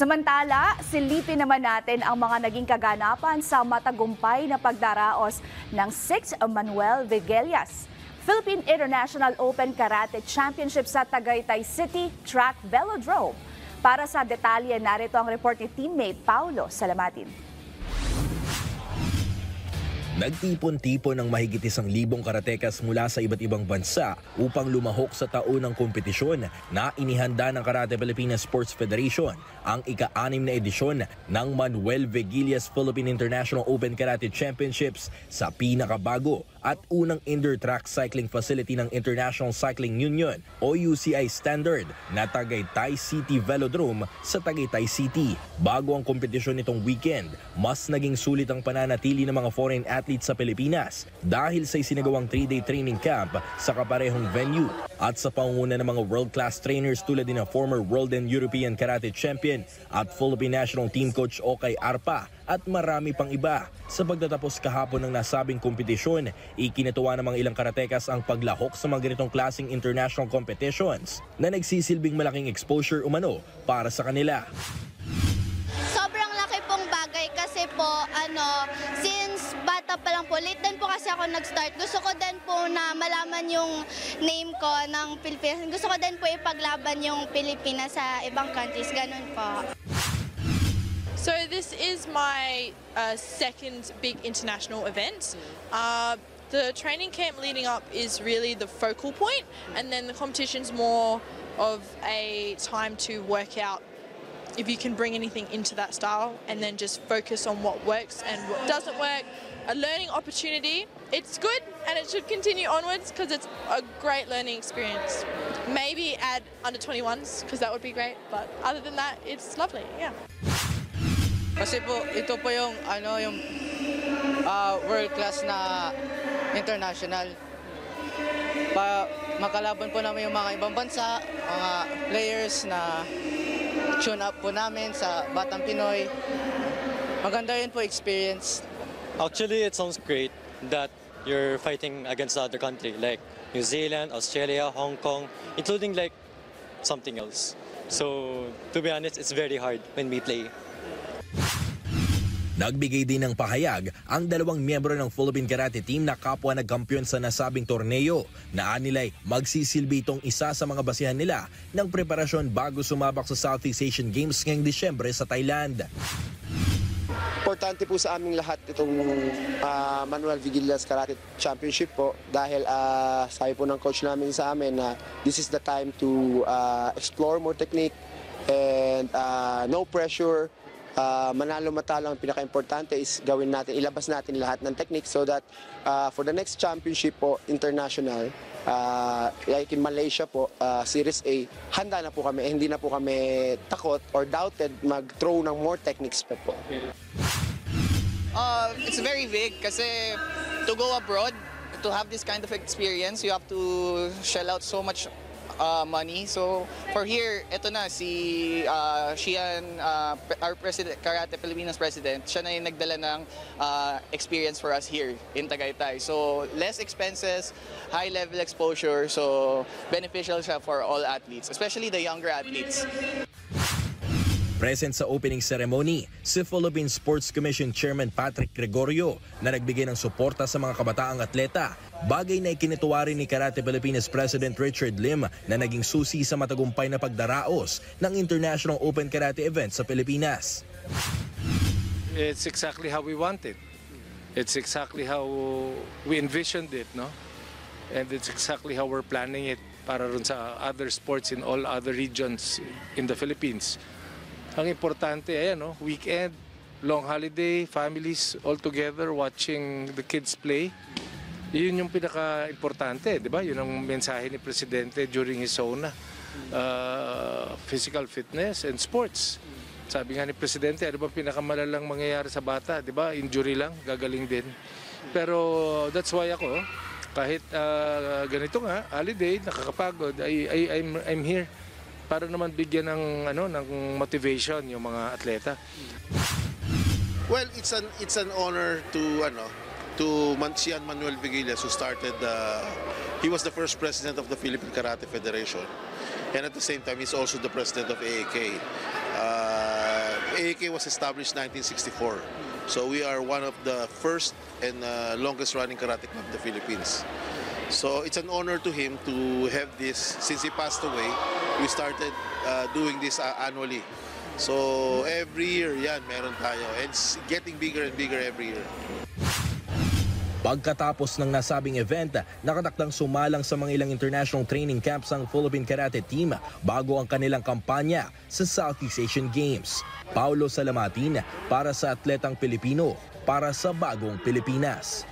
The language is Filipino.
Samantala, silipin naman natin ang mga naging kaganapan sa matagumpay na pagdaraos ng 6 Manuel Viguelias Philippine International Open Karate Championship sa Tagaytay City Track Velodrome. Para sa detalye, narito ang report ni teammate Paulo Salamatin. Nagtipon-tipon ng mahigit 1,000 karatekas mula sa iba't ibang bansa upang lumahok sa taunang kompetisyon na inihanda ng Karate Pilipinas Sports Federation, ang ika-6 na edisyon ng Manuel Viguelias Philippine International Open Karate Championships sa pinakabago at unang indoor track cycling facility ng International Cycling Union o UCI standard na Tagaytay City Velodrome sa Tagaytay City. Bago ang kompetisyon nitong weekend, mas naging sulit ang pananatili ng mga foreign athletes sa Pilipinas dahil sa isinagawang 3-day training camp sa kaparehong venue at sa pangunguna ng mga world-class trainers tulad din ng former World and European Karate Champion at Philippine National Team Coach Okay Arpa at marami pang iba. Sa pagtatapos kahapon ng nasabing kompetisyon, ikinatuwa ng mga ilang karatekas ang paglahok sa mga ganitong klaseng international competitions na nagsisilbing malaking exposure umano para sa kanila. Sobrang laki pong bagay kasi po, since bata pa lang po, late din po kasi ako nag-start. Gusto ko din po na malaman yung name ko ng Pilipinas. Gusto ko din po ipaglaban yung Pilipinas sa ibang countries, ganun po. So this is my second big international event. The training camp leading up is really the focal point, and then the competition's more of a time to work out if you can bring anything into that style and then just focus on what works and what doesn't work. A learning opportunity. It's good and it should continue onwards because it's a great learning experience. Maybe add under 21s because that would be great, but other than that, it's lovely, yeah. Kasi po, ito po yung, world-class na international. Makalaban po namin yung mga ibang bansa, mga players na tune up po namin sa Batang Pinoy. Maganda yun po experience. Actually, it sounds great that you're fighting against the other country, like New Zealand, Australia, Hong Kong, including like something else. So, to be honest, it's very hard when we play. Nagbigay din ng pahayag ang dalawang miyembro ng Philippine Karate Team na kapwa nagkampiyon sa nasabing torneo na anilay magsisilbi itong isa sa mga basihan nila ng preparasyon bago sumabak sa Southeast Asian Games ngayong Disyembre sa Thailand. Importante po sa aming lahat itong Manuel Viguelias Karate Championship po dahil sabi po ng coach namin sa amin na this is the time to explore more technique and no pressure. Manalo matalo ang pinaka-importante is gawin natin, ilabas natin lahat ng technique so that for the next championship po, international, like in Malaysia po, Series A, handa na po kami, hindi na po kami takot or doubted mag-throw ng more techniques pa po. It's very big kasi to go abroad, to have this kind of experience, you have to shell out so much money. So for here, ito na si Shian, our president, Karate Pilipinas president, siya na yung nagdala ng experience for us here in Tagaytay. So less expenses, high level exposure, so beneficial siya for all athletes, especially the younger athletes. Present sa opening ceremony, si Philippine Sports Commission Chairman Patrick Gregorio na nagbigay ng suporta sa mga kabataang atleta. Bagay na ikinituwa rin ni Karate Pilipinas President Richard Lim na naging susi sa matagumpay na pagdaraos ng International Open Karate event sa Pilipinas. It's exactly how we want it. It's exactly how we envisioned it, no? And it's exactly how we're planning it para rin sa other sports in all other regions in the Philippines. Ang importante, weekend, long holiday, families all together watching the kids play. Yun yung pinaka-importante, di ba? Yun ang mensahe ni Presidente during his SONA. Physical fitness and sports. Sabi nga ni Presidente, ano ba pinakamalalang mangyayari sa bata? Di ba? Injury lang, gagaling din. Pero that's why ako, kahit ganito nga, holiday, nakakapagod, I'm here. Para naman bigyan ng motivation yung mga atleta. Well, it's an honor to Shian Manuel Viguelias, who started. He was the first president of the Philippine Karate Federation, and at the same time, he's also the president of AAK. AAK was established 1964. So we are one of the first and longest running karate club in the Philippines. So it's an honor to him to have this. Since he passed away, we started doing this annually. So every year, yan, meron tayo. And it's getting bigger and bigger every year. Pagkatapos ng nasabing event, nakatakdang sumalang sa mga ilang international training camps ang Philippine Karate Team bago ang kanilang kampanya sa Southeast Asian Games. Paulo Salamatin para sa Atletang Pilipino, para sa Bagong Pilipinas.